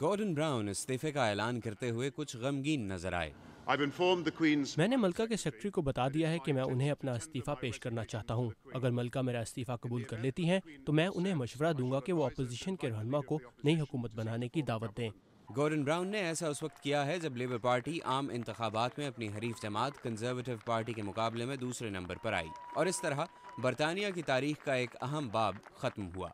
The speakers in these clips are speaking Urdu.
گورڈن براؤن استعفے کا اعلان کرتے ہوئے کچھ غمگین نظر آئے۔ میں نے ملکہ کے سیکرٹری کو بتا دیا ہے کہ میں انہیں اپنا استعفیٰ پیش کرنا چاہتا ہوں۔ اگر ملکہ میرا استعفیٰ قبول کر لیتی ہیں تو میں انہیں مشورہ دوں گا کہ وہ اپوزیشن کے رہنما کو نئی حکومت بنانے کی دعوت دیں۔ گورڈن براؤن نے ایسا اس وقت کیا ہے جب لیبر پارٹی عام انتخابات میں اپنی حریف جماعت کنزرویٹو پارٹی کے مقابلے میں دوسرے نمبر پر آئی، اور اس طرح برطانیہ کی تاریخ کا ایک اہم باب ختم ہوا۔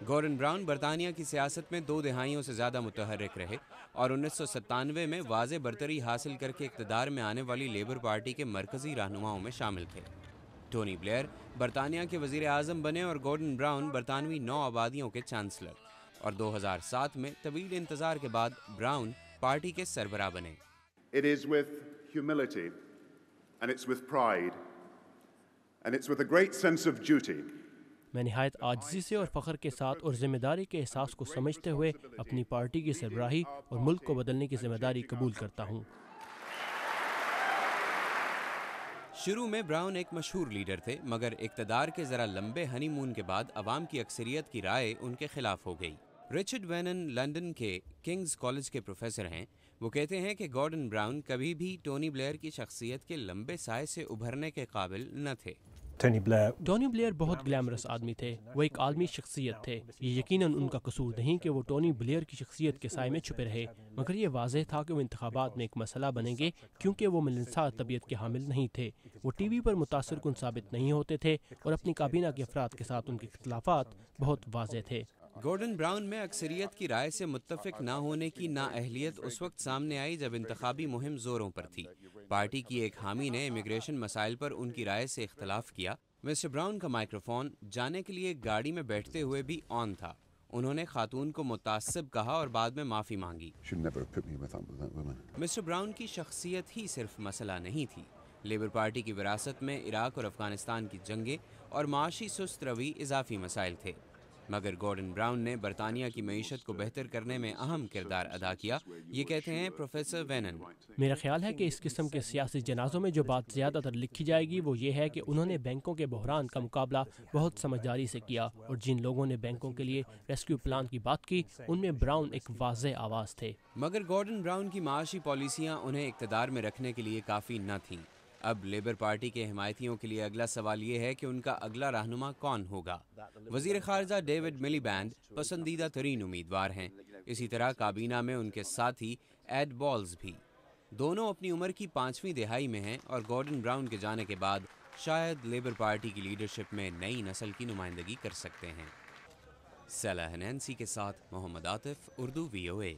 گورڈن براؤن برطانیہ کی سیاست میں 2 دہائیوں سے زیادہ متحرک رہے اور 1997 میں واضح برتری حاصل کر کے اقتدار میں آنے والی لیبر پارٹی کے مرکزی رہنماؤں میں شامل تھے۔ ٹونی بلیئر برطانیہ کے وزیر اعظم بنے اور گورڈن براؤن برطانوی نو آبادیوں کے چانسلر، اور 2007 میں طویل انتظار کے بعد براؤن پارٹی کے سربراہ بنے۔ It is with humility and it's with pride and it's with a great sense of duty. میں نہایت عاجزی سے اور فخر کے ساتھ اور ذمہ داری کے احساس کو سمجھتے ہوئے اپنی پارٹی کی سربراہی اور ملک کو بدلنے کی ذمہ داری قبول کرتا ہوں۔ شروع میں براؤن ایک مشہور لیڈر تھے، مگر اقتدار کے ذرا لمبے ہنی مون کے بعد عوام کی اکثریت کی رائے ان کے خلاف ہو گئی۔ رچرڈ وینن لندن کے کنگز کالج کے پروفیسر ہیں۔ وہ کہتے ہیں کہ گورڈن براؤن کبھی بھی ٹونی بلیئر کی شخصیت کے لمبے سائے سے ابھرنے کے قابل نہ تھے۔ ٹونی بلیئر بہت گلیمرس آدمی تھے، وہ ایک عالمی شخصیت تھے۔ یہ یقیناً ان کا قصور نہیں کہ وہ ٹونی بلیئر کی شخصیت کے سائے میں چھپے رہے، مگر یہ واضح تھا کہ وہ انتخابات میں ایک مسئلہ بنیں گے کیونکہ وہ ملنسار طبیعت کے حامل نہیں تھے۔ وہ ٹی وی پر متاثر کن ثابت نہیں ہوتے تھے اور اپنی کابینہ کے افراد کے ساتھ ان کے اختلافات بہت واضح تھے۔ گورڈن براؤن میں اکثریت کی رائے سے متفق نہ ہونے کی نااہلیت اس وقت سامنے آئی جب انتخابی مہم زوروں پر تھی۔ پارٹی کی ایک حامی نے امیگریشن مسائل پر ان کی رائے سے اختلاف کیا۔ مسٹر براؤن کا مائکروفون جانے کے لیے گاڑی میں بیٹھتے ہوئے بھی آن تھا۔ انہوں نے خاتون کو متعصب کہا اور بعد میں معافی مانگی۔ مسٹر براؤن کی شخصیت ہی صرف مسئلہ نہیں تھی۔ لیبر پارٹی کی وراثت میں عراق اور افغانستان کی جنگیں اور معاشی سست روی اضافی مسائل تھے، مگر گورڈن براؤن نے برطانیہ کی معیشت کو بہتر کرنے میں اہم کردار ادا کیا۔ یہ کہتے ہیں پروفیسر وینن۔ میرا خیال ہے کہ اس قسم کے سیاسی جنازوں میں جو بات زیادہ تر لکھی جائے گی وہ یہ ہے کہ انہوں نے بینکوں کے بحران کا مقابلہ بہت سمجھداری سے کیا، اور جن لوگوں نے بینکوں کے لیے ریسکیو پلان کی بات کی ان میں براؤن ایک واضح آواز تھے۔ مگر گورڈن براؤن کی معاشی پالیسیاں انہیں اقتدار میں رکھنے کے لیے کافی نہ تھیں۔ اب لیبر پارٹی کے حمایتیوں کے لیے اگلا سوال یہ ہے کہ ان کا اگلا رہنما کون ہوگا۔ وزیر خارجہ ڈیوڈ ملی بینڈ پسندیدہ ترین امیدوار ہیں، اسی طرح کابینہ میں ان کے ساتھی ایڈ بالز بھی۔ دونوں اپنی عمر کی 5ویں دہائی میں ہیں اور گورڈن براؤن کے جانے کے بعد شاید لیبر پارٹی کی لیڈرشپ میں نئی نسل کی نمائندگی کر سکتے ہیں۔ سیلا ہنینسی کے ساتھ محمد عاطف، اردو VOA۔